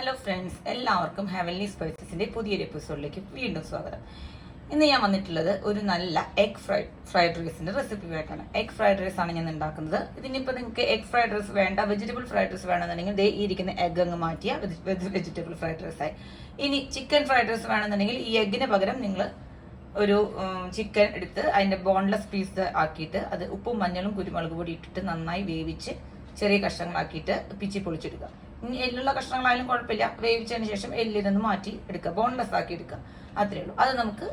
Hello friends, എല്ലാവർക്കും heavenly സ്പൈസസിന്റെ പുതിയൊരു എപ്പിസോഡിലേക്ക് വീണ്ടും സ്വാഗതം. ഇന്ന് ഞാൻ വന്നിട്ടുള്ളത് ഒരു നല്ല എഗ് ഫ്രൈഡ് റൈസിന്റെ റെസിപ്പിയായിട്ടാണ്. എഗ് ഫ്രൈഡ് റൈസ് ആണ് ഞാൻ ഉണ്ടാക്കുന്നത്. ഇതിനിപ്പോൾ നിങ്ങൾക്ക് എഗ് ഫ്രൈഡ് റൈസ് വേണ്ട, വെജിറ്റബിൾ ഫ്രൈഡ് റൈസ് വേണമെന്നുണ്ടെങ്കിൽ ദേ ഈ ഇരിക്കുന്ന എഗ് അങ്ങ് മാറ്റിയ വെജിറ്റബിൾ ഫ്രൈഡ് റൈസ് ആയി. ഇനി ചിക്കൻ ഫ്രൈഡ് റൈസ് വേണമെന്നുണ്ടെങ്കിൽ ഈ എഗ്ഗിന് പകരം നിങ്ങൾ ഒരു ചിക്കൻ എടുത്ത് അതിന്റെ ബോൺലെസ് പീസ് ആക്കിയിട്ട് അത് ഉപ്പും മഞ്ഞളും കുരുമുളക് പൊടി ഇട്ടിട്ട് നന്നായി വേവിച്ച് ചെറിയ കഷ്ണങ്ങളാക്കിയിട്ട് പിച്ചി പൊളിച്ചെടുക്കുക. ഇനി എല്ലുള്ള കഷ്ണങ്ങളായാലും കുഴപ്പമില്ല, വേവിച്ചതിന് ശേഷം എല്ലിനൊന്ന് മാറ്റി എടുക്കുക, ബോൺലെസ് ആക്കി എടുക്കുക. അത്രയേ ഉള്ളൂ. അത് നമുക്ക്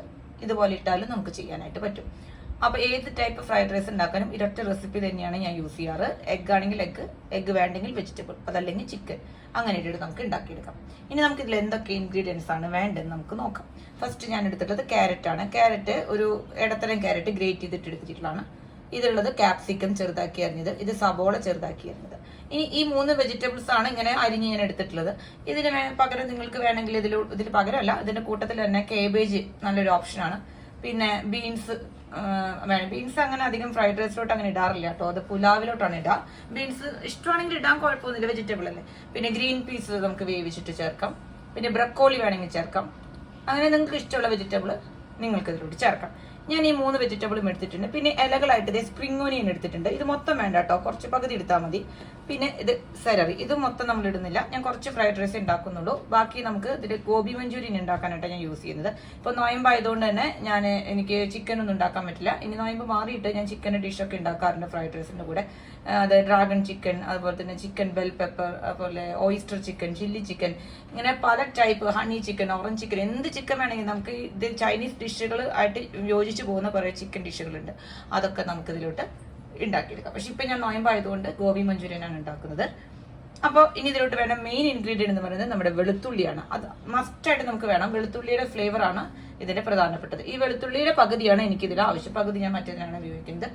ഇതുപോലെ ഇട്ടാലും നമുക്ക് ചെയ്യാനായിട്ട് പറ്റും. അപ്പോൾ ഏത് ടൈപ്പ് ഫ്രൈഡ് റൈസ് ഉണ്ടാക്കാനും ഇരട്ട റെസിപ്പി തന്നെയാണ് ഞാൻ യൂസ് ചെയ്യാറ്. എഗ് ആണെങ്കിൽ എഗ് വേണ്ടെങ്കിൽ വെജിറ്റബിൾ, അതല്ലെങ്കിൽ ചിക്കൻ, അങ്ങനെ ഇട്ടിട്ട് നമുക്ക് ഉണ്ടാക്കിയെടുക്കാം. ഇനി നമുക്ക് ഇതിൽ എന്തൊക്കെ ഇൻഗ്രീഡിയൻസ് ആണ് വേണ്ടതെന്ന് നമുക്ക് നോക്കാം. ഫസ്റ്റ് ഞാൻ എടുത്തിട്ടുള്ളത് ക്യാരറ്റ് ആണ്. ക്യാരറ്റ് ഒരു ഇടത്തരം ക്യാരറ്റ് ഗ്രേറ്റ് ചെയ്തിട്ട് എടുത്തിട്ടുള്ളതാണ്. ഇതുള്ളത് ക്യാപ്സിക്കം ചെറുതാക്കി അരിഞ്ഞത്, ഇത് സബോള ചെറുതാക്കി അരിഞ്ഞത്. ഇനി ഈ 3 വെജിറ്റബിൾസ് ആണ് ഇങ്ങനെ അരിഞ്ഞ് ഞാൻ എടുത്തിട്ടുള്ളത്. ഇതിന് പകരം നിങ്ങൾക്ക് വേണമെങ്കിൽ ഇതിൽ പകരമല്ല, ഇതിന്റെ കൂട്ടത്തിൽ തന്നെ കേബേജ് നല്ലൊരു ഓപ്ഷനാണ്. പിന്നെ ബീൻസ് വേണം. ബീൻസ് അങ്ങനെ അധികം ഫ്രൈഡ് റൈസിലോട്ട് അങ്ങനെ ഇടാറില്ല കേട്ടോ, അത് പുലാവിലോട്ടാണ് ഇടുക. ബീൻസ് ഇഷ്ടമാണെങ്കിൽ ഇടാൻ കുഴപ്പമൊന്നുമില്ല, വെജിറ്റബിൾ അല്ലേ. പിന്നെ ഗ്രീൻ പീസ് നമുക്ക് വേവിച്ചിട്ട് ചേർക്കാം. പിന്നെ ബ്രക്കോളി വേണമെങ്കിൽ ചേർക്കാം. അങ്ങനെ നിങ്ങൾക്ക് ഇഷ്ടമുള്ള വെജിറ്റബിൾ നിങ്ങൾക്ക് ഇതിലോട്ട് ചേർക്കാം. ഞാൻ ഈ 3 വെജിറ്റബിളും എടുത്തിട്ടുണ്ട്. പിന്നെ ഇലകളായിട്ട് ഇതേ സ്പ്രിംഗ് ഓനിയൻ എടുത്തിട്ടുണ്ട്. ഇത് മൊത്തം വേണ്ട കേട്ടോ, കുറച്ച് പകുതി എടുത്താൽ മതി. പിന്നെ ഇത് സെലറി, ഇത് മൊത്തം നമ്മൾ ഇടുന്നില്ല, ഞാൻ കുറച്ച് ഫ്രൈഡ് റൈസ് ഉണ്ടാക്കുന്നുള്ളൂ. ബാക്കി നമുക്ക് ഇതിൽ ഗോബി മഞ്ചൂരിയൻ ഉണ്ടാക്കാനായിട്ടാണ് ഞാൻ യൂസ് ചെയ്യുന്നത്. ഇപ്പോൾ നോയമ്പായതുകൊണ്ട് തന്നെ എനിക്ക് ചിക്കൻ ഒന്നും ഉണ്ടാക്കാൻ പറ്റില്ല. ഇനി നോയമ്പ് മാറിയിട്ട് ഞാൻ ചിക്കൻ്റെ ഡിഷൊക്കെ ഉണ്ടാക്കാറുണ്ട് ഫ്രൈഡ് റൈസിൻ്റെ കൂടെ. അത് ഡ്രാഗൺ ചിക്കൻ, അതുപോലെ തന്നെ ചിക്കൻ ബെൽ പെപ്പർ, അതുപോലെ ഓയിസ്റ്റർ ചിക്കൻ, ചില്ലി ചിക്കൻ, ഇങ്ങനെ പല type, honey chicken, orange chicken, എന്ത് ചിക്കൻ വേണമെങ്കിൽ നമുക്ക് ഇത് ചൈനീസ് ഡിഷുകൾ ആയിട്ട് യോജിച്ച് പോകുന്ന കുറേ ചിക്കൻ ഡിഷുകളുണ്ട്. അതൊക്കെ നമുക്ക് ഇതിലോട്ട് ഉണ്ടാക്കിയെടുക്കാം. പക്ഷെ ഇപ്പം ഞാൻ നോയമ്പായതുകൊണ്ട് ഗോബി മഞ്ചൂരിയനാണ് ഉണ്ടാക്കുന്നത്. അപ്പോൾ ഇനി ഇതിലോട്ട് വേണ്ട മെയിൻ ഇൻഗ്രീഡിയൻറ്റ് എന്ന് പറയുന്നത് നമ്മുടെ വെളുത്തുള്ളിയാണ്. അത് മസ്റ്റായിട്ട് നമുക്ക് വേണം. വെളുത്തുള്ളിയുടെ ഫ്ലേവറാണ് ഇതിന്റെ പ്രധാനപ്പെട്ടത്. ഈ വെളുത്തുള്ളിയുടെ പകുതിയാണ് എനിക്കിതിൽ ആവശ്യം, പകുതി ഞാൻ മറ്റേതിനാണ് ഉപയോഗിക്കുന്നത്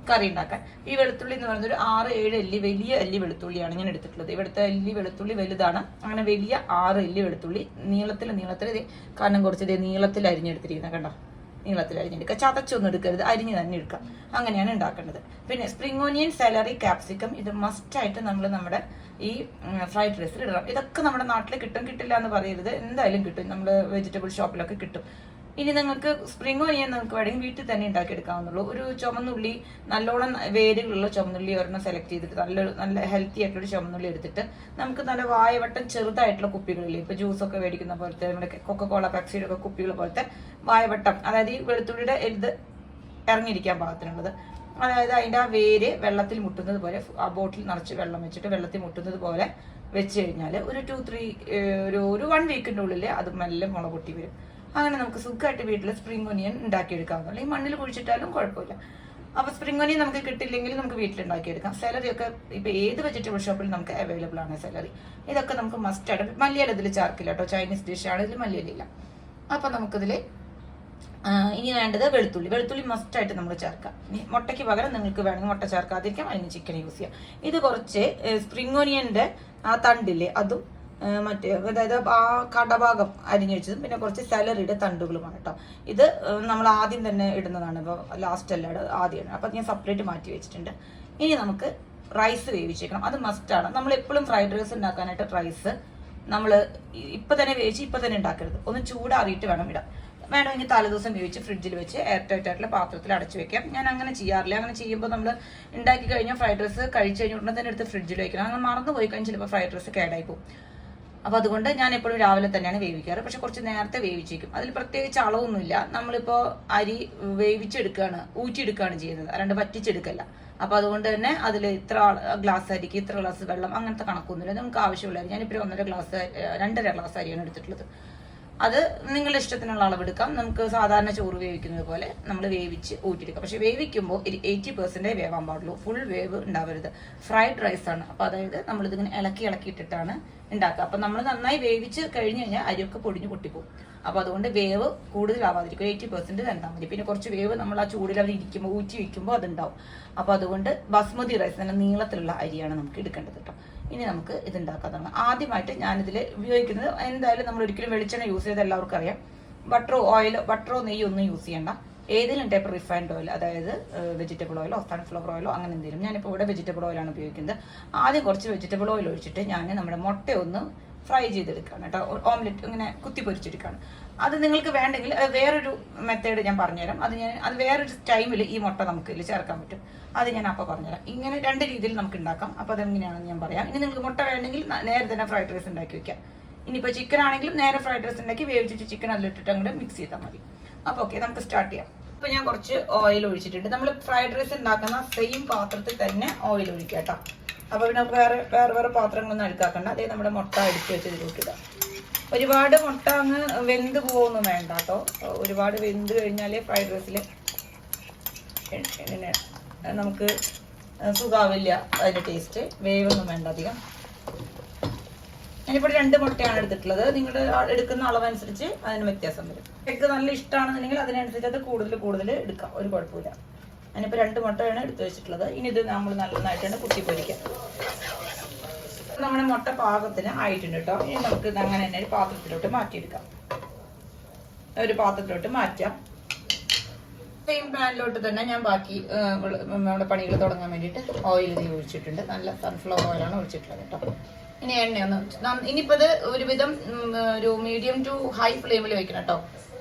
കറി ഉണ്ടാക്കാൻ. ഈ വെളുത്തുള്ളി എന്ന് പറയുന്നത് ഒരു 6-7 അല്ലി, വലിയ അല്ലി വെളുത്തുള്ളിയാണ് ഞാൻ എടുത്തിട്ടുള്ളത്. ഇവിടുത്തെ അല്ലി വെളുത്തുള്ളി വലുതാണ്. അങ്ങനെ വലിയ 6 അല്ലി വെളുത്തുള്ളി നീളത്തിൽ കാരണം കുറച്ച് നീളത്തിൽ അരിഞ്ഞെടുത്തിരിക്കുന്നത് കണ്ടോ, നീളത്തിൽ അരിഞ്ഞെടുക്കുക. ചതച്ചൊന്നും എടുക്കരുത്, അരിഞ്ഞ് തന്നെ എടുക്കാം. അങ്ങനെയാണ് ഉണ്ടാക്കേണ്ടത്. പിന്നെ സ്പ്രിംഗ് ഓനിയൻ, സെലറി, ക്യാപ്സിക്കം, ഇത് മസ്റ്റായിട്ട് നമ്മുടെ ഈ ഫ്രൈഡ് റൈസിൽ ഇടണം. ഇതൊക്കെ നമ്മുടെ നാട്ടിൽ കിട്ടും, കിട്ടില്ല എന്ന് പറയരുത്, എന്തായാലും കിട്ടും. നമ്മൾ വെജിറ്റബിൾ ഷോപ്പിലൊക്കെ കിട്ടും. ഇനി നിങ്ങൾക്ക് സ്പ്രിംഗ് ഓനിയൻ നമുക്ക് വേണമെങ്കിൽ വീട്ടിൽ തന്നെ ഉണ്ടാക്കിയെടുക്കാവുന്നുള്ളൂ. ഒരു ചുമന്നുള്ളി, നല്ലോണം വേരുകളുള്ള ചുമന്നുള്ളി ഒരെണ്ണം സെലക്ട് ചെയ്തിട്ട് നല്ല ഹെൽത്തി ആയിട്ടുള്ള ചുമന്നുള്ളി എടുത്തിട്ട് നമുക്ക് നല്ല വായവട്ടം ചെറുതായിട്ടുള്ള കുപ്പികളില്ലേ, ഇപ്പോൾ ജ്യൂസൊക്കെ മേടിക്കുന്ന പോലത്തെ, നമ്മുടെ കൊക്കക്കോള, പെപ്സിയുടെ ഒക്കെ കുപ്പികൾ പോലത്തെ വായവട്ടം, അതായത് ഈ വെളുത്തുള്ളിയുടെ ഇത് ഇറങ്ങിയിരിക്കാൻ പാകത്തിനുള്ളത്, അതായത് അതിൻ്റെ ആ വേര് വെള്ളത്തിൽ മുട്ടുന്നത് പോലെ, ആ ബോട്ടിൽ നിറച്ച് വെള്ളം വെച്ചിട്ട് വെള്ളത്തിൽ മുട്ടുന്നത് പോലെ വെച്ച് കഴിഞ്ഞാൽ ഒരു 1 വീക്കിൻ്റെ ഉള്ളിൽ അത് മെല്ലെ മുള പൊട്ടി വരും. അങ്ങനെ നമുക്ക് സുഖമായിട്ട് വീട്ടിൽ സ്പ്രിംഗ് ഓനിയൻ ഉണ്ടാക്കിയെടുക്കാവുന്നുള്ളൂ. ഈ മണ്ണിൽ കുഴിച്ചിട്ടാലും കുഴപ്പമില്ല. അപ്പോൾ സ്പ്രിംഗ് ഓനിയൻ നമുക്ക് കിട്ടില്ലെങ്കിൽ നമുക്ക് വീട്ടിലുണ്ടാക്കിയെടുക്കാം. സെലറി ഒക്കെ ഇപ്പോൾ ഏത് വെജിറ്റബിൾ ഷോപ്പിൽ നമുക്ക് അവൈലബിൾ ആണ് സെലറി. ഇതൊക്കെ നമുക്ക് മസ്റ്റായിട്ട്. മല്ലിയില ഇതിൽ ചേർക്കില്ല കേട്ടോ, ചൈനീസ് ഡിഷാണ്, ഇതിൽ മല്ലിയിലില്ല. അപ്പോൾ നമുക്കിതിൽ ഇനി വേണ്ടത് വെളുത്തുള്ളി മസ്റ്റായിട്ട് നമ്മൾ ചേർക്കാം. ഇനി മുട്ടയ്ക്ക് പകരം നിങ്ങൾക്ക് വേണമെങ്കിൽ മുട്ട ചേർക്കാതിരിക്കാം, അതിന് ചിക്കൻ യൂസ് ചെയ്യാം. ഇത് കുറച്ച് സ്പ്രിംഗ് ഓനിയൻ്റെ ആ തണ്ടില്ലേ അതും അതായത് ആ കടഭാഗം അരിഞ്ഞു വെച്ചതും പിന്നെ കുറച്ച് സെലറിയുടെ തണ്ടുകളുമാണ് കേട്ടോ. ഇത് നമ്മൾ ആദ്യം തന്നെ ഇടുന്നതാണ്, ഇപ്പോൾ ലാസ്റ്റ് അല്ല ആദ്യമാണ്. അപ്പം ഞാൻ സെപ്പറേറ്റ് മാറ്റി വെച്ചിട്ടുണ്ട്. ഇനി നമുക്ക് റൈസ് വേവിച്ചേക്കണം, അത് മസ്റ്റാണ്. നമ്മൾ എപ്പോഴും ഫ്രൈഡ് റൈസ് ഉണ്ടാക്കാനായിട്ട് റൈസ് നമ്മൾ ഇപ്പം തന്നെ വേവിച്ച് ഇപ്പം തന്നെ ഉണ്ടാക്കരുത്, ഒന്ന് ചൂടാറിയിട്ട് വേണം ഇടാം. വേണമെങ്കിൽ തലേദിവസം വേവിച്ച് ഫ്രിഡ്ജിൽ വെച്ച് എയർ ടൈറ്റ് ആയിട്ടുള്ള പാത്രത്തിൽ അടച്ചു വെക്കാം. ഞാൻ അങ്ങനെ ചെയ്യാറില്ല. അങ്ങനെ ചെയ്യുമ്പോൾ നമ്മൾ ഉണ്ടാക്കി കഴിഞ്ഞാൽ ഫ്രൈഡ് റൈസ് കഴിച്ച് കഴിഞ്ഞ ഉടനെ തന്നെ എടുത്ത് ഫ്രിഡ്ജിൽ വെക്കണം. അങ്ങനെ മറന്നു പോയി കഴിഞ്ഞാൽ ചിലപ്പോൾ ഫ്രൈഡ് റൈസ് കേടായി പോകും. അപ്പോൾ അതുകൊണ്ട് ഞാൻ എപ്പോഴും രാവിലെ തന്നെയാണ് വേവിക്കാറ്. പക്ഷെ കുറച്ച് നേരത്തെ വേവിച്ചേക്കും. അതിൽ പ്രത്യേകിച്ച് അളവൊന്നുമില്ല. നമ്മളിപ്പോൾ അരി വേവിച്ചെടുക്കുകയാണ്, ഊറ്റിയെടുക്കുകയാണ് ചെയ്യുന്നത്, അല്ലാണ്ട് വറ്റിച്ചെടുക്കല്ല. അപ്പോൾ അതുകൊണ്ട് തന്നെ അതിൽ ഇത്ര ഗ്ലാസ് അരിക്ക് ഇത്ര ഗ്ലാസ് വെള്ളം അങ്ങനത്തെ കണക്കൊന്നുമില്ല. നമുക്ക് ആവശ്യമുള്ള അരി, ഞാനിപ്പോൾ 2.5 ഗ്ലാസ് അരിയാണ് എടുത്തിട്ടുള്ളത്. അത് നിങ്ങളുടെ ഇഷ്ടത്തിനുള്ള അളവെടുക്കാം. നമുക്ക് സാധാരണ ചോറ് വേവിക്കുന്നത് പോലെ നമ്മൾ വേവിച്ച് ഊറ്റിയെടുക്കാം. പക്ഷെ വേവിക്കുമ്പോൾ 80% വേവാൻ പാടുള്ളൂ, ഫുൾ വേവ് ഉണ്ടാവരുത്. ഫ്രൈഡ് റൈസ് ആണ്, അപ്പോൾ അതായത് നമ്മളിതിങ്ങനെ ഇളക്കിയിട്ടിട്ടാണ് ഉണ്ടാക്കുക. അപ്പം നമ്മൾ നന്നായി വേവിച്ച് കഴിഞ്ഞ് കഴിഞ്ഞാൽ അരിയൊക്കെ പൊടിഞ്ഞ് പൊട്ടിപ്പോകും. അപ്പോൾ അതുകൊണ്ട് വേവ് കൂടുതലാവാതിരിക്കും, 80% തന്നാൽ മതി. പിന്നെ കുറച്ച് വേവ് നമ്മൾ ആ ചൂടിൽ അവർ ഇരിക്കുമ്പോൾ ഊറ്റി വയ്ക്കുമ്പോൾ അതുണ്ടാവും. അപ്പോൾ അതുകൊണ്ട് ബസ്മതി റൈസ് നല്ല നീളത്തിലുള്ള അരിയാണ് നമുക്ക് എടുക്കേണ്ടത് കേട്ടോ. ഇനി നമുക്ക് ഇത് ഉണ്ടാക്കാൻ തുടങ്ങാം. ആദ്യമായിട്ട് ഞാനിതിൽ ഉപയോഗിക്കുന്നത്, എന്തായാലും നമ്മൾ ഒരിക്കലും വെളിച്ചെണ്ണ യൂസ് ചെയ്ത് എല്ലാവർക്കും അറിയാം. ബട്ടറോ നെയ്യോ ഒന്നും യൂസ് ചെയ്യണ്ട. ഏതെങ്കിലും ടൈപ്പ് റിഫൈൻഡ് ഓയിൽ, അതായത് വെജിറ്റബിൾ ഓയിലോ സൺഫ്ലവർ ഓയിലോ അങ്ങനെ എന്തെങ്കിലും. ഞാനിപ്പോൾ ഇവിടെ വെജിറ്റബിൾ ഓയിലാണ് ഉപയോഗിക്കുന്നത്. ആദ്യം കുറച്ച് വെജിറ്റബിൾ ഓയിൽ ഒഴിച്ചിട്ട് ഞാൻ നമ്മുടെ മുട്ട ഒന്ന് ഫ്രൈ ചെയ്തെടുക്കുകയാണ് കേട്ടോ. ഓംലെറ്റ് ഇങ്ങനെ കുത്തി പൊരിച്ചെടുക്കുകയാണ്. അത് നിങ്ങൾക്ക് വേണ്ടെങ്കിൽ അത് വേറൊരു മെത്തേഡ് ഞാൻ പറഞ്ഞുതരാം. അത് വേറൊരു ടൈമിൽ ഈ മുട്ട നമുക്ക് ഇതിൽ ചേർക്കാൻ പറ്റും. അത് ഞാൻ അപ്പോൾ പറഞ്ഞുതരാം. ഇങ്ങനെ 2 രീതിയിൽ നമുക്ക് ഉണ്ടാക്കാം. അപ്പോൾ അതെങ്ങനെയാണെന്ന് ഞാൻ പറയാം. ഇനി നിങ്ങൾക്ക് മുട്ട വേണമെങ്കിൽ നേരെ തന്നെ ഫ്രൈഡ് റൈസ് ഉണ്ടാക്കി വെക്കാം. ഇനിയിപ്പോൾ ചിക്കൻ ആണെങ്കിലും നേരെ ഫ്രൈഡ് റൈസ് ഉണ്ടാക്കി വേവിച്ചിട്ട് ചിക്കൻ അതിലിട്ടിട്ട് അങ്ങോട്ട് മിക്സ് ചെയ്താൽ മതി. അപ്പോൾ ഓക്കെ, നമുക്ക് സ്റ്റാർട്ട് ചെയ്യാം. അപ്പോൾ ഞാൻ കുറച്ച് ഓയിൽ ഒഴിച്ചിട്ടുണ്ട്. നമ്മൾ ഫ്രൈഡ് റൈസ് ഉണ്ടാക്കുന്ന സെയിം പാത്രത്തിൽ തന്നെ ഓയിൽ ഒഴിക്കാം കേട്ടോ. അപ്പോൾ പിന്നെ വേറെ പാത്രങ്ങളൊന്നും എടുക്കാക്കണ്ട. അതേ നമ്മുടെ മുട്ട അടിച്ച് വെച്ച് ഇതിലോട്ടിടുക. ഒരുപാട് മുട്ട അങ്ങ് വെന്ത് പോകുന്നു വേണ്ട കേട്ടോ. ഒരുപാട് വെന്ത് കഴിഞ്ഞാൽ ഫ്രൈഡ് റൈസിൽ നമുക്ക് സുഖാവില്ല, അതിൻ്റെ ടേസ്റ്റ്. വേവൊന്നും വേണ്ട അധികം. ഞാനിപ്പോൾ 2 മുട്ടയാണ് എടുത്തിട്ടുള്ളത്. നിങ്ങൾ എടുക്കുന്ന അളവനുസരിച്ച് അതിന് വ്യത്യാസം വരും. എഗ്ഗ് നല്ല ഇഷ്ടമാണെന്നുണ്ടെങ്കിൽ അതിനനുസരിച്ച് അത് കൂടുതൽ എടുക്കാം, ഒരു കുഴപ്പമില്ല. ഞാനിപ്പോൾ 2 മുട്ടയാണ് എടുത്ത് വെച്ചിട്ടുള്ളത്. ഇനി ഇത് നമ്മൾ നന്നായിട്ടാണ് കുത്തി പൊരിക്കാം. നമ്മുടെ മുട്ട പാകത്തിന് ആയിട്ടുണ്ട് കേട്ടോ. ഇനി നമുക്ക് അങ്ങനെ തന്നെ ഒരു പാത്രത്തിലോട്ട് മാറ്റിയെടുക്കാം. ഒരു പാത്രത്തിലോട്ട് മാറ്റാം. സെയിം പാനിലോട്ട് തന്നെ ഞാൻ ബാക്കി നമ്മുടെ പണികൾ തുടങ്ങാൻ വേണ്ടിയിട്ട് ഓയിൽ ഒഴിച്ചിട്ടുണ്ട്. നല്ല സൺഫ്ലവർ ഓയിലാണ് ഒഴിച്ചിട്ടുള്ളത് കേട്ടോ. ഇനി എണ്ണയൊന്ന് ഇനിയിപ്പോൾ ഇത് ഒരുവിധം ഒരു മീഡിയം ടു ഹൈ ഫ്ലെയിമിൽ വെക്കണം കേട്ടോ.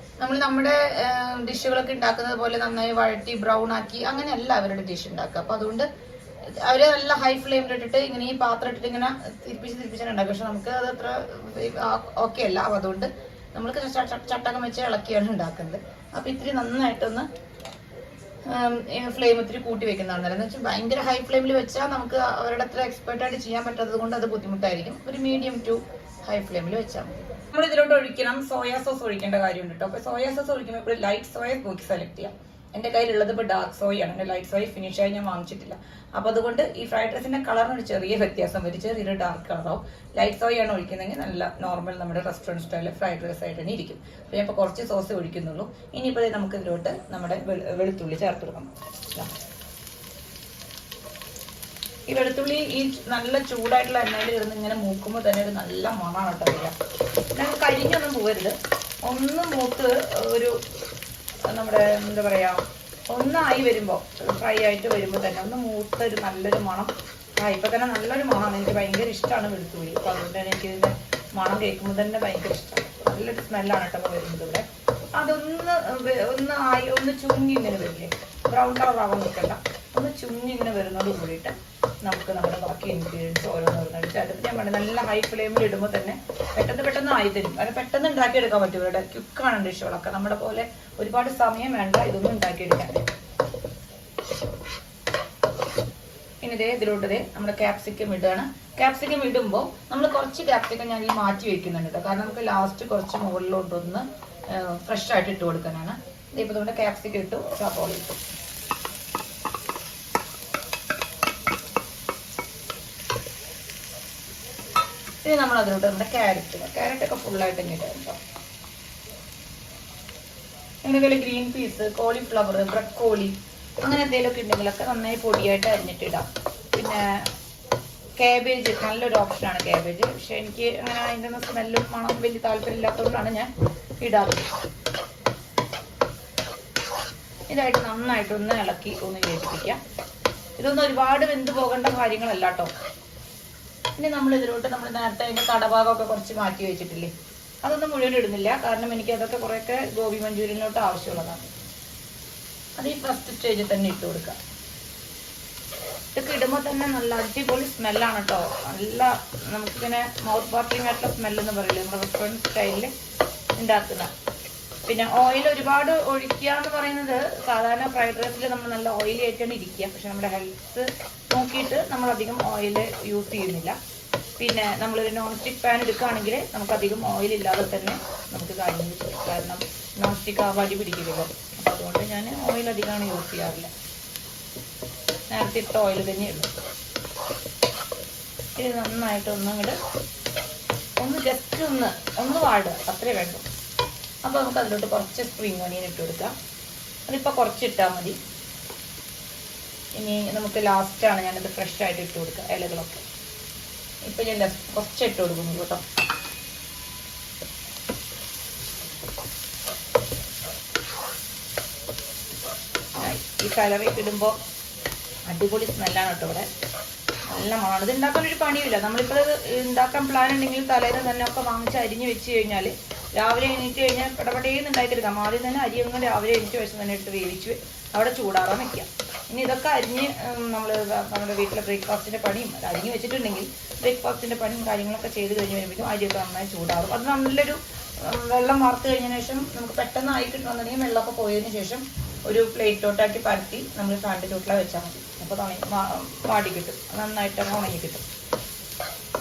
നമ്മുടെ ഡിഷുകളൊക്കെ ഉണ്ടാക്കുന്നത് പോലെ നന്നായി വഴറ്റി ബ്രൗൺ ആക്കി അങ്ങനെയല്ല അവരുടെ ഡിഷ് ഉണ്ടാക്കുക. അപ്പോൾ അതുകൊണ്ട് അവർ നല്ല ഹൈ ഫ്ലെയിമിൽ ഇട്ടിട്ട് ഇങ്ങനെ ഈ പാത്രം ഇട്ടിട്ട് ഇങ്ങനെ തിരിപ്പിച്ചാണ് ഉണ്ടാക്കുക. പക്ഷെ നമുക്ക് അത് അത്ര ഓക്കെ അല്ല. അപ്പോൾ അതുകൊണ്ട് നമ്മൾക്ക് ചട്ടകം വെച്ച് ഇളക്കിയാണ് ഉണ്ടാക്കുന്നത്. അപ്പോൾ ഇത്തിരി നന്നായിട്ടൊന്ന് ഫ്ലെയിം ഇത്തിരി കൂട്ടി വെക്കുന്നതാണ്. എന്ന് വെച്ചാൽ ഭയങ്കര ഹൈ ഫ്ലെയിമിൽ വെച്ചാൽ നമുക്ക് അവരുടെ അത്ര എക്സ്പെർട്ടായിട്ട് ചെയ്യാൻ പറ്റാത്തത് കൊണ്ട് അത് ബുദ്ധിമുട്ടായിരിക്കും. ഒരു മീഡിയം ടു ഹൈ ഫ്ലെയിമിൽ വെച്ചാൽ മതി. നമ്മൾ ഇതിലോട്ട് ഒഴിക്കണം സോയാ സോസ് ഒഴിക്കേണ്ട കാര്യമുണ്ട് കേട്ടോ. അപ്പോൾ സോയാ സോസ് ഒഴിക്കുമ്പോൾ ഇപ്പോൾ ലൈറ്റ് സോയ നോക്കി സെലക്ട് ചെയ്യാം. എൻ്റെ കയ്യിലുള്ളത് ഇപ്പോൾ ഡാർക്ക് സോയാണ്. എൻ്റെ ലൈറ്റ് സോയ ഫിനിഷായി ഞാൻ വാങ്ങിച്ചിട്ടില്ല. അപ്പോൾ അതുകൊണ്ട് ഈ ഫ്രൈഡ് റൈസിൻ്റെ കളറിനൊരു ചെറിയ വ്യത്യാസം വരും. ചെറിയൊരു ഡാർക്ക് കളറാവും. ലൈറ്റ് സോയാണ് ഒഴിക്കുന്നതെങ്കിൽ നല്ല നോർമൽ നമ്മുടെ റെസ്റ്റോറൻറ്റ് സ്റ്റൈലിൽ ഫ്രൈഡ് റൈസ് ആയിട്ട് തന്നെ ഇരിക്കും. അപ്പോൾ ഞാൻ ഇപ്പോൾ കുറച്ച് സോസ് ഒഴിക്കുന്നുള്ളൂ. ഇനിയിപ്പോൾ നമുക്ക് ഇതിലോട്ട് നമ്മുടെ വെളുത്തുള്ളി ചേർത്ത് കൊടുക്കണം. ഈ വെളുത്തുള്ളി ഈ നല്ല ചൂടായിട്ടുള്ള എണ്ണയിൽ ഇരുന്ന് ഇങ്ങനെ മൂക്കുമ്പോൾ തന്നെ ഒരു നല്ല മണമാണ് കേട്ടോ വരിക. ഞാൻ കരിഞ്ഞൊന്നും പോകരുത്. ഒന്ന് മൂത്ത് ഒരു നമ്മുടെ എന്താ പറയുക ഒന്നായി വരുമ്പോൾ ഫ്രൈ ആയിട്ട് വരുമ്പോൾ തന്നെ ഒന്ന് മൂത്ത ഒരു നല്ലൊരു മണം. ഇപ്പം തന്നെ നല്ലൊരു മണമാണ്. എനിക്ക് ഭയങ്കര ഇഷ്ടമാണ് വെളുത്തുള്ളി. അപ്പോൾ അതുകൊണ്ട് തന്നെ എനിക്കിതിൻ്റെ മണം കേൾക്കുമ്പോൾ തന്നെ ഭയങ്കര ഇഷ്ടമാണ്. നല്ലൊരു സ്മെല്ലാണ് കേട്ടോ വരുന്നത് ഇവിടെ. ഒന്ന് ചുങ്ങി ഇങ്ങനെ വരില്ലേ, ബ്രൗൺ കളർ ആവാൻ നിൽക്കണ്ട. ഒന്ന് ചുങ്ങി ഇങ്ങനെ വരുന്നതോട് കൂടിയിട്ട് നമുക്ക് നമ്മുടെ ബാക്കി ഇൻഗ്രീഡിയൻസ് ഓരോന്ന് ചേർത്ത് ഞാൻ പറഞ്ഞു നല്ല ഹൈ ഫ്ലെയിമിൽ ഇടുമ്പോൾ തന്നെ പെട്ടെന്ന് ആയി തരും. അത് പെട്ടെന്ന് ഉണ്ടാക്കിയെടുക്കാൻ പറ്റും. ഇവരുടെ ക്വിക്കാണ് ഡിഷുകളൊക്കെ. നമ്മുടെ പോലെ ഒരുപാട് സമയം വേണ്ട ഇതൊന്നും ഉണ്ടാക്കിയെടുക്കാൻ. ഇനി ഇതിലോട്ട് നമ്മുടെ ക്യാപ്സിക്കം ഇടുകയാണ്. ക്യാപ്സിക്കം ഇടുമ്പോൾ നമ്മൾ കുറച്ച് ക്യാപ്സിക്കം ഞാൻ ഈ മാറ്റി വെക്കുന്നുണ്ട് കേട്ടോ. കാരണം നമുക്ക് ലാസ്റ്റ് കുറച്ച് മുകളിലോട്ടൊന്ന് ഫ്രഷ് ആയിട്ട് ഇട്ട് കൊടുക്കാനാണ്. ഇപ്പോൾ നമ്മുടെ ക്യാപ്സിക്കം ഇട്ടു, സവാള ഇട്ടു. ഇനി നമ്മൾ അതിലോട്ട് നമ്മുടെ ക്യാരറ്റൊക്കെ ഫുള്ളായിട്ട് ഇങ്ങനെ കേട്ടോ. നിങ്ങളുടെ കയ്യിൽ ഗ്രീൻ പീസ്, കോളിഫ്ലവർ, ബ്രക്കോളി അങ്ങനെ എന്തെങ്കിലുമൊക്കെ ഉണ്ടെങ്കിലൊക്കെ നന്നായി പൊടിയായിട്ട് അരിഞ്ഞിട്ടിടാം. പിന്നെ കാബേജ് നല്ലൊരു ഓപ്ഷനാണ് കാബേജ്. പക്ഷെ എനിക്ക് അങ്ങനെ അതിൻ്റെ സ്മെല്ലും മണം വലിയ താല്പര്യമില്ലാത്തതുകൊണ്ടാണ് ഞാൻ ഇടാറ്. ഇതായിട്ട് നന്നായിട്ടൊന്ന് ഇളക്കി ഒന്ന് യോജിപ്പിക്കാം. ഇതൊന്നും ഒരുപാട് വെന്ത് പോകേണ്ട കാര്യങ്ങളല്ല കേട്ടോ. ഇനി നമ്മൾ ഇതിലോട്ട് നമ്മൾ നേരത്തെ അതിൻ്റെ കടഭാഗമൊക്കെ കുറച്ച് മാറ്റി വെച്ചിട്ടില്ലേ, അതൊന്നും മുഴുവൻ ഇടുന്നില്ല. കാരണം എനിക്ക് അതൊക്കെ കുറേയൊക്കെ ഗോബി മഞ്ചൂരിയനിലോട്ട് ആവശ്യമുള്ളതാണ്. അത് ഈ ഫസ്റ്റ് സ്റ്റേജിൽ തന്നെ ഇട്ട് കൊടുക്കാം. ഇതൊക്കെ ഇടുമ്പോൾ തന്നെ നല്ല അടിപൊളി സ്മെല്ലാണ് കേട്ടോ. നല്ല നമുക്കിങ്ങനെ മൗത്ത് വാട്ടറിങ് ആയിട്ടുള്ള സ്മെല്ലെന്ന് പറയില്ലേ നമ്മുടെ റെസ്റ്റോറൻറ്റ് സ്റ്റൈലിൽ ഉണ്ടാക്കുന്ന. പിന്നെ ഓയിൽ ഒരുപാട് ഒഴിക്കുക എന്ന് പറയുന്നത് സാധാരണ ഫ്രൈഡ് റൈസിൽ നമ്മൾ നല്ല ഓയിൽ ആയിട്ടാണ് ഇരിക്കുക. പക്ഷെ നമ്മുടെ ഹെൽത്ത് നോക്കിയിട്ട് നമ്മളധികം ഓയിൽ യൂസ് ചെയ്യുന്നില്ല. പിന്നെ നമ്മളൊരു നോൺ സ്റ്റിക്ക് പാൻ എടുക്കുകയാണെങ്കിൽ നമുക്കധികം ഓയിൽ ഇല്ലാതെ തന്നെ നമുക്ക് കാര്യങ്ങൾ ചെയ്യാം. കാരണം നോൺ സ്റ്റിക്ക് ആ വടി പിടിക്കില്ലല്ലോ. അപ്പോൾ അതുകൊണ്ട് ഞാൻ ഓയിൽ അധികമാണ് യൂസ് ചെയ്യാറില്ല. നേരത്തെ ഇട്ട ഓയിൽ തന്നെയുള്ളൂ. ഇത് നന്നായിട്ട് ഒന്ന് ജസ്റ്റ് ഒന്ന് വാടുക, അത്രേ വേണ്ടു. അപ്പോൾ നമുക്ക് അതിലോട്ട് കുറച്ച് സ്പ്രിംഗ് ഒനിയൻ ഇട്ട് കൊടുക്കാം. അതിപ്പോൾ കുറച്ചിട്ടാൽ മതി. ഇനി നമുക്ക് ലാസ്റ്റാണ് ഞാനത് ഫ്രഷ് ആയിട്ട് ഇട്ട് കൊടുക്കുക ഇലകളൊക്കെ. ഇപ്പം ഞാൻ കുറച്ച് ഇട്ട് കൊടുക്കുന്നു കേട്ടോ. ഈ കലറി ഇടുമ്പോൾ അടിപൊളി സ്മെല്ലാണ് കേട്ടോ ഇവിടെ. നല്ല മണമാണ്. ഇത് ഉണ്ടാക്കാൻ ഒരു പണിയില്ല. നമ്മളിപ്പോൾ ഉണ്ടാക്കാൻ പ്ലാൻ ഉണ്ടെങ്കിൽ തലേന്ന് തന്നെ ഒക്കെ വാങ്ങിച്ച് അരിഞ്ഞ് വെച്ച് കഴിഞ്ഞാൽ രാവിലെ എണീറ്റ് കഴിഞ്ഞാൽ പടപടേന്ന് ഉണ്ടാക്കിയെടുക്കാം. ആദ്യം തന്നെ അരിയൊന്നും രാവിലെ എണീറ്റ് വെച്ച് തന്നെ എടുത്ത് വേവിച്ച് അവിടെ ചൂടാറാൻ വെക്കാം. ഇനി ഇതൊക്കെ അരിഞ്ഞ് നമ്മൾ നമ്മുടെ വീട്ടിലെ ബ്രേക്ക്ഫാസ്റ്റിൻ്റെ പണിയും അരിഞ്ഞ് വെച്ചിട്ടുണ്ടെങ്കിൽ ബ്രേക്ക്ഫാസ്റ്റിൻ്റെ പണിയും കാര്യങ്ങളൊക്കെ ചെയ്ത് കഴിഞ്ഞ് വരുമ്പോഴേക്കും അരിയൊക്കെ നന്നായി ചൂടാറും. അത് നല്ലൊരു വെള്ളം വാർത്ത് കഴിഞ്ഞതിന് ശേഷം നമുക്ക് പെട്ടെന്ന് ആയി കിട്ടണമെന്നുണ്ടെങ്കിൽ വെള്ളമൊക്കെ പോയതിന് ശേഷം ഒരു പ്ലേറ്റിലോട്ടാക്കി പരത്തി നമ്മൾ ഫാനിൻ്റെ ചുട്ടിലാണ് വെച്ചാൽ മതി. അപ്പോൾ വാടി കിട്ടും, നന്നായിട്ട് ഉണങ്ങി കിട്ടും.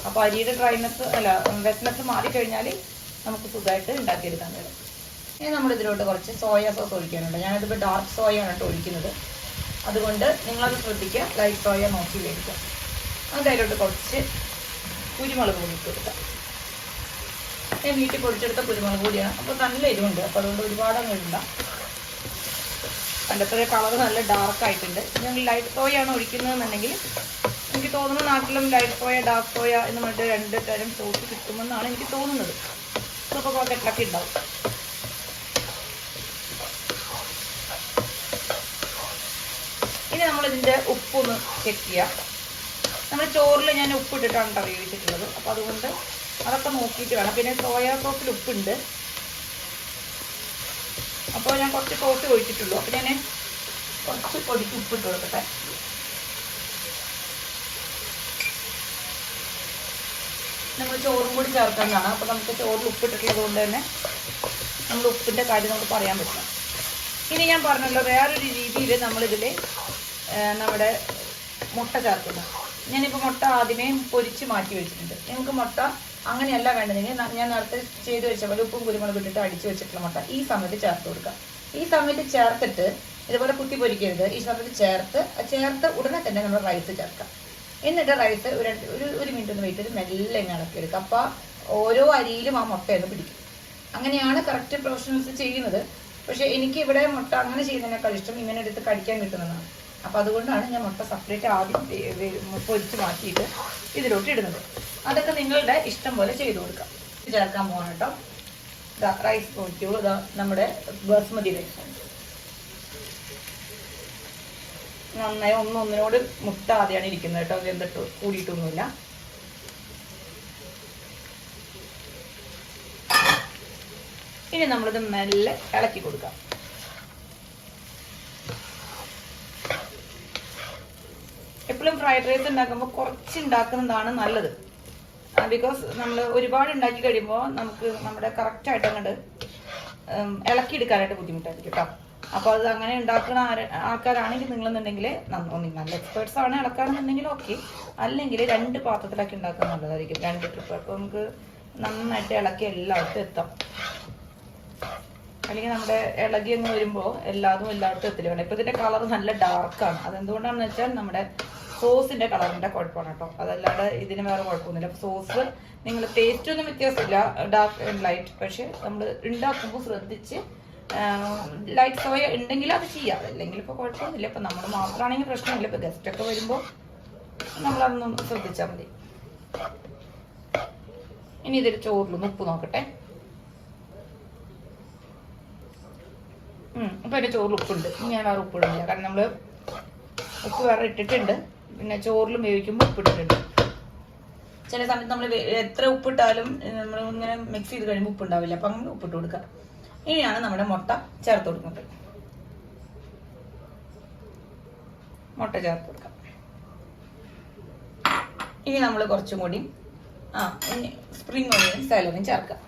അപ്പോൾ അരിയുടെ ഡ്രൈനെസ് വെറ്റ്നെസ് മാറിക്കഴിഞ്ഞാൽ നമുക്ക് സുഖമായിട്ട് ഉണ്ടാക്കിയെടുക്കാൻ കഴിയും. ഇനി നമ്മളിതിലോട്ട് കുറച്ച് സോയ സോസ് ഒഴിക്കാനുണ്ട്. ഞാനിതിപ്പോൾ ഡാർക്ക് സോയാണ് കേട്ടോ ഒഴിക്കുന്നത്. അതുകൊണ്ട് നിങ്ങളത് ശ്രദ്ധിക്കുക, ലൈറ്റ് സോയ നോക്കി മേടിക്കുക. അത് അതിലോട്ട് കുറച്ച് കുരുമുളക് പൊടി ഇട്ട് കൊടുക്കാം. ഞാൻ വീട്ടിൽ പൊടിച്ചെടുത്ത കുരുമുളക് പൊടിയാണ്. അപ്പോൾ നല്ല എരിവുണ്ട്, അപ്പോൾ അതുകൊണ്ട് ഒരുപാടൊന്നും ഇടണ്ട. പണ്ടത്തെ കളർ നല്ല ഡാർക്കായിട്ടുണ്ട്. ഞങ്ങൾ ലൈറ്റ് സോയാണ് ഒഴിക്കുന്നതെന്നുണ്ടെങ്കിൽ എനിക്ക് തോന്നുന്നു നാട്ടിലും ലൈറ്റ് സോയ ഡാർക്ക് സോയ എന്ന് പറഞ്ഞിട്ട് 2 തരം സോസ് കിട്ടുമെന്നാണ് എനിക്ക് തോന്നുന്നത്. സൂപ്പർ മാർക്കറ്റിലൊക്കെ ഉണ്ടാവും. ഇനി നമ്മളിതിൻ്റെ ഉപ്പൊന്ന് ചെക്ക് ചെയ്യാം. നമ്മൾ ചോറിൽ ഞാൻ ഉപ്പിട്ടിട്ടാണ് കേട്ടോ വേവിച്ചിട്ടുള്ളത്. അപ്പോൾ അതുകൊണ്ട് അതൊക്കെ നോക്കിയിട്ട് വേണം. പിന്നെ സോയാ സോസിൽ ഉപ്പുണ്ട്. അപ്പോൾ ഞാൻ കുറച്ച് സോസ് ഒഴിച്ചിട്ടുള്ളൂ. അപ്പോൾ ഞാൻ കുറച്ച് പൊടിക്ക് ഉപ്പിട്ട് കൊടുക്കട്ടെ. നമ്മൾ ചോറും കൂടി ചേർക്കുന്നതാണ്. അപ്പോൾ നമുക്ക് ചോറിൽ ഉപ്പിട്ടിട്ടുള്ളത് കൊണ്ട് തന്നെ നമ്മൾ ഉപ്പിൻ്റെ കാര്യം നമുക്ക് പറയാൻ പറ്റില്ല. ഇനി ഞാൻ പറഞ്ഞല്ലോ വേറൊരു രീതിയിൽ നമ്മളിതിൽ നമ്മുടെ മുട്ട ചേർക്കുന്നത്. ഞാനിപ്പോൾ മുട്ട ആദ്യമേ പൊരിച്ച് മാറ്റി വെച്ചിട്ടുണ്ട്. നിങ്ങൾക്ക് മുട്ട അങ്ങനെയല്ല വേണ്ടതെങ്കിൽ ഞാൻ നേരത്തെ ചെയ്ത് വെച്ച പോലെ ഉപ്പും കുരുമുളകും ഇട്ടിട്ട് അടിച്ച് വെച്ചിട്ടുള്ള മുട്ട ഈ സമയത്ത് ചേർത്ത് കൊടുക്കുക. ഈ സമയത്ത് ചേർത്തിട്ട് ഇതുപോലെ കുത്തി പൊരിക്കരുത്. ഈ സമയത്ത് ചേർത്ത് ഉടനെ തന്നെ നമ്മൾ റൈസ് ചേർക്കാം. എന്നിട്ട് റൈസ് ഒരു മിനിറ്റ് ഒന്ന് വെയിറ്റ് ചെയ്ത് മെല്ലെ ഇളക്കിയെടുക്കുക. അപ്പോൾ ഓരോ അരിയിലും ആ മുട്ടയൊന്ന് പിടിക്കും. അങ്ങനെയാണ് കറക്റ്റ് പ്രൊഫഷണൽസ് ചെയ്യുന്നത്. പക്ഷേ എനിക്ക് ഇവിടെ മുട്ട അങ്ങനെ ചെയ്യുന്നതിനേക്കാൾ ഇഷ്ടം ഇങ്ങനെ എടുത്ത് കടിക്കാൻ കിട്ടുന്നതാണ്. അപ്പോൾ അതുകൊണ്ടാണ് ഞാൻ മുട്ട സെപ്പറേറ്റ് ആദ്യം പൊരിച്ച് മാറ്റിയിട്ട് ഇതിലോട്ട് ഇടുന്നത്. അതൊക്കെ നിങ്ങളുടെ ഇഷ്ടം പോലെ ചെയ്ത് കൊടുക്കാം. ചേർക്കാൻ പോകണം കേട്ടോ. റൈസ് നോക്കിയോ, നമ്മുടെ ബസ്മതി റൈസ് നന്നായി ഒന്നിനോട് മുട്ടാതെയാണ് ഇരിക്കുന്നത് കേട്ടോ. വെന്തിട്ട് കൂടിയിട്ടൊന്നുമില്ല. ഇനി നമ്മളിത് മെല്ലെ ഇളക്കി കൊടുക്കാം. എപ്പോഴും ഫ്രൈഡ് റൈസ് ഉണ്ടാക്കുമ്പോൾ കുറച്ച് ഉണ്ടാക്കുന്നതാണ് നല്ലത്. ബിക്കോസ് നമ്മൾ ഒരുപാട് ഉണ്ടാക്കി കഴിയുമ്പോൾ നമുക്ക് നമ്മുടെ കറക്റ്റായിട്ട് അങ്ങോട്ട് ഇളക്കിയെടുക്കാനായിട്ട് ബുദ്ധിമുട്ടായിരിക്കും കേട്ടോ. അപ്പോൾ അത് അങ്ങനെ ഉണ്ടാക്കുന്ന ആൾക്കാരാണെങ്കിൽ നിങ്ങളെന്നുണ്ടെങ്കിൽ നല്ല എക്സ്പേർട്സ് ആണ് ഇളക്കാണെന്നുണ്ടെങ്കിൽ ഓക്കെ. അല്ലെങ്കിൽ 2 പാത്രത്തിലാക്കി ഉണ്ടാക്കാൻ നല്ലതായിരിക്കും. 2 ട്രിപ്പ്. അപ്പോൾ നമുക്ക് നന്നായിട്ട് ഇളക്കി എല്ലായിടത്തും എത്താം. അല്ലെങ്കിൽ നമ്മുടെ ഇളകി എന്ന് വരുമ്പോൾ എല്ലായിടത്തും എത്തില്ല വേണം. ഇപ്പോൾ ഇതിൻ്റെ കളർ നല്ല ഡാർക്കാണ്. അതെന്തുകൊണ്ടാണെന്ന് വെച്ചാൽ നമ്മുടെ സോസിൻ്റെ കളറിൻ്റെ കുഴപ്പമാണ് കേട്ടോ. അതല്ലാതെ ഇതിന് വേറെ കുഴപ്പമൊന്നുമില്ല. അപ്പോൾ സോസ് നിങ്ങൾ ടേസ്റ്റ് ഒന്നും വ്യത്യാസമില്ല, ഡാർക്ക് ആൻഡ് ലൈറ്റ്. പക്ഷെ നമ്മൾ ഉണ്ടാക്കുമ്പോൾ ശ്രദ്ധിച്ച് ലൈറ്റ് സോയ ഉണ്ടെങ്കിൽ അത് ചെയ്യാം. അല്ലെങ്കിൽ ഇപ്പോൾ കുഴപ്പമൊന്നുമില്ല. ഇപ്പം നമ്മൾ മാത്രമാണെങ്കിൽ പ്രശ്നമില്ല. ഇപ്പോൾ ഗസ്റ്റൊക്കെ വരുമ്പോൾ നമ്മളതൊന്നും ശ്രദ്ധിച്ചാൽ മതി. ഇനി ഇതിൽ ചോറിലൊന്ന് ഉപ്പ് നോക്കട്ടെ. അപ്പോൾ എൻ്റെ ചോറിൽ ഉപ്പുണ്ട്. ഞാൻ വേറെ ഉപ്പിടുന്നില്ല. കാരണം നമ്മൾ ഉപ്പ് വേറെ ഇട്ടിട്ടുണ്ട്. പിന്നെ ചോറിലും വേവിക്കുമ്പോൾ ഉപ്പിട്ടിട്ടുണ്ട്. ചില സമയത്ത് നമ്മൾ എത്ര ഉപ്പിട്ടാലും നമ്മൾ ഇങ്ങനെ മിക്സ് ചെയ്ത് കഴിയുമ്പോൾ ഉപ്പുണ്ടാവില്ല. അപ്പം അങ്ങനെ ഉപ്പിട്ട് കൊടുക്കുക. ഇനിയാണ് നമ്മുടെ മുട്ട ചേർത്ത് കൊടുക്കുന്നത്. മുട്ട ചേർത്ത് കൊടുക്കാം. ഇനി നമ്മൾ കുറച്ചും കൂടി ഇനി സ്പ്രിംഗ് ഓണിയൻ സാലഡും ചേർക്കാം.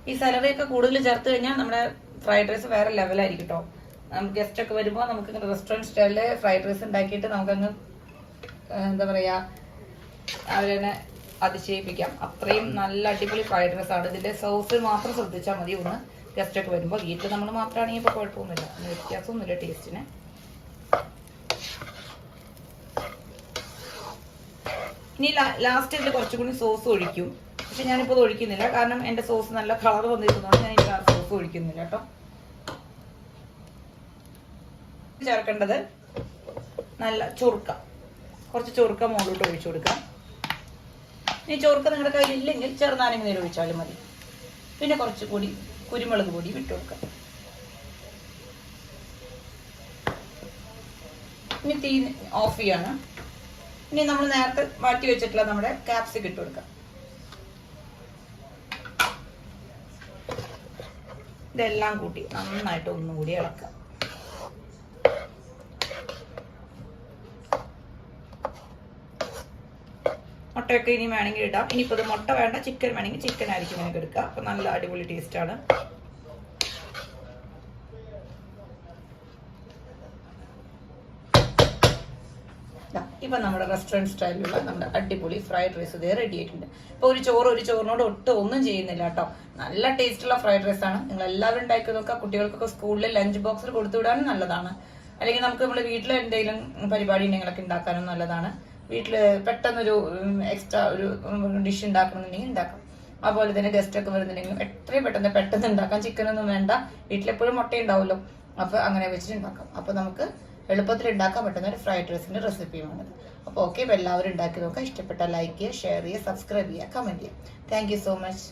ഈ സാലറിയൊക്കെ കൂടുതൽ ചേർത്ത് കഴിഞ്ഞാൽ നമ്മുടെ ഫ്രൈഡ് റൈസ് വേറെ ലെവലായിരിക്കും കേട്ടോ. ഗസ്റ്റ് ഒക്കെ വരുമ്പോൾ നമുക്ക് റെസ്റ്റോറൻറ്റ് സ്റ്റൈലിൽ ഫ്രൈഡ് റൈസ് ഉണ്ടാക്കിയിട്ട് നമുക്കങ്ങ് എന്താ പറയുക അവരെന്നെ അതിശയിപ്പിക്കാം. അത്രയും നല്ല അടിപൊളി ഫ്രൈഡ് റൈസ് ആണ്. ഇതിൻ്റെ സോസ് മാത്രം ശ്രദ്ധിച്ചാൽ മതി. ഒന്ന് ഗസ്റ്റ് ഒക്കെ വരുമ്പോൾ വീട്ടിൽ നമ്മൾ മാത്രമാണെങ്കിൽ ഇപ്പോൾ കുഴപ്പമൊന്നുമില്ല, വ്യത്യാസമൊന്നുമില്ല ടേസ്റ്റിന്. ഇനി ലാസ്റ്റ് ഇതിൽ കുറച്ചുകൂടി സോസ് ഒഴിക്കും. പക്ഷെ ഞാനിപ്പോൾ അത് ഒഴിക്കുന്നില്ല. കാരണം എൻ്റെ സോസ് നല്ല കളർ വന്നിരിക്കുന്നതുകൊണ്ട് ഞാൻ ഇതിൽ സോസ് ഒഴിക്കുന്നില്ല കേട്ടോ. ചേർക്കേണ്ടത് നല്ല ചൊറുക്ക, കുറച്ച് ചൊറുക്ക മുകളിലോട്ട് ഒഴിച്ചു കൊടുക്കാം. ഇനി ചൊറുക്ക നിങ്ങളുടെ കയ്യിൽ ഇല്ലെങ്കിൽ ചെറുനാരങ്ങ നീര് ഒഴിച്ചാലും മതി. പിന്നെ കുറച്ചുകൂടി കുരുമുളക് പൊടി ഇട്ട് കൊടുക്കാം. ഇനി തീ ഓഫ് ചെയ്യാണ്. ഇനി നമ്മൾ നേരത്തെ മാറ്റി വെച്ചിട്ടുള്ള നമ്മുടെ ക്യാപ്സിക്കം ഇട്ട് കൊടുക്കാം. ഇതെല്ലാം കൂട്ടി നന്നായിട്ട് ഒന്നുകൂടി ഇളക്കാം. മുട്ടയൊക്കെ ഇനി വേണമെങ്കിൽ ഇടാം. ഇനിയിപ്പോൾ ഇത് മുട്ട വേണ്ട, ചിക്കൻ വേണമെങ്കിൽ ചിക്കൻ ആയിരിക്കും എനിക്ക് എടുക്കുക. അപ്പൊ നല്ല അടിപൊളി ടേസ്റ്റാണ്. ഇപ്പൊ നമ്മുടെ റെസ്റ്റോറൻറ്റ് സ്റ്റൈലിലുള്ള നമ്മുടെ അടിപൊളി ഫ്രൈഡ് റൈസ് ഇതേ റെഡി ആയിട്ടുണ്ട്. ഇപ്പൊ ഒരു ചോറിനോട് ഒന്നും ചെയ്യുന്നില്ല കേട്ടോ. നല്ല ടേസ്റ്റുള്ള ഫ്രൈഡ് റൈസ് ആണ്. നിങ്ങൾ എല്ലാവരും ഉണ്ടാക്കി നോക്കുക. കുട്ടികൾക്കൊക്കെ സ്കൂളിൽ ലഞ്ച് ബോക്സിൽ കൊടുത്തു വിടാനും നല്ലതാണ്. അല്ലെങ്കിൽ നമുക്ക് നമ്മുടെ വീട്ടിൽ എന്തെങ്കിലും പരിപാടി ഉണ്ടെങ്കിലൊക്കെ ഉണ്ടാക്കാനും നല്ലതാണ്. വീട്ടിൽ പെട്ടെന്നൊരു എക്സ്ട്രാ ഒരു ഡിഷ് ഉണ്ടാക്കണമെന്നുണ്ടെങ്കിൽ ഉണ്ടാക്കാം. അതുപോലെ തന്നെ ഗസ്റ്റ് ഒക്കെ വരുന്നുണ്ടെങ്കിലും എത്രയും പെട്ടെന്ന് ഉണ്ടാക്കാം. ചിക്കനൊന്നും വേണ്ട, വീട്ടിലെപ്പോഴും മുട്ട ഉണ്ടാവുമല്ലോ. അപ്പൊ അങ്ങനെ വെച്ചിട്ട് ഉണ്ടാക്കാം. അപ്പൊ നമുക്ക് എളുപ്പത്തിൽ ഉണ്ടാക്കാൻ പറ്റുന്ന ഒരു ഫ്രൈഡ് റൈസിന്റെ റെസിപ്പിയുമാണിത്. അപ്പോൾ ഓക്കെ, എല്ലാവരും ഉണ്ടാക്കി നോക്കുക. ഇഷ്ടപ്പെട്ടാൽ ലൈക്ക് ചെയ്യുക, ഷെയർ ചെയ്യുക, സബ്സ്ക്രൈബ് ചെയ്യുക, കമന്റ് ചെയ്യുക. Thank you so much.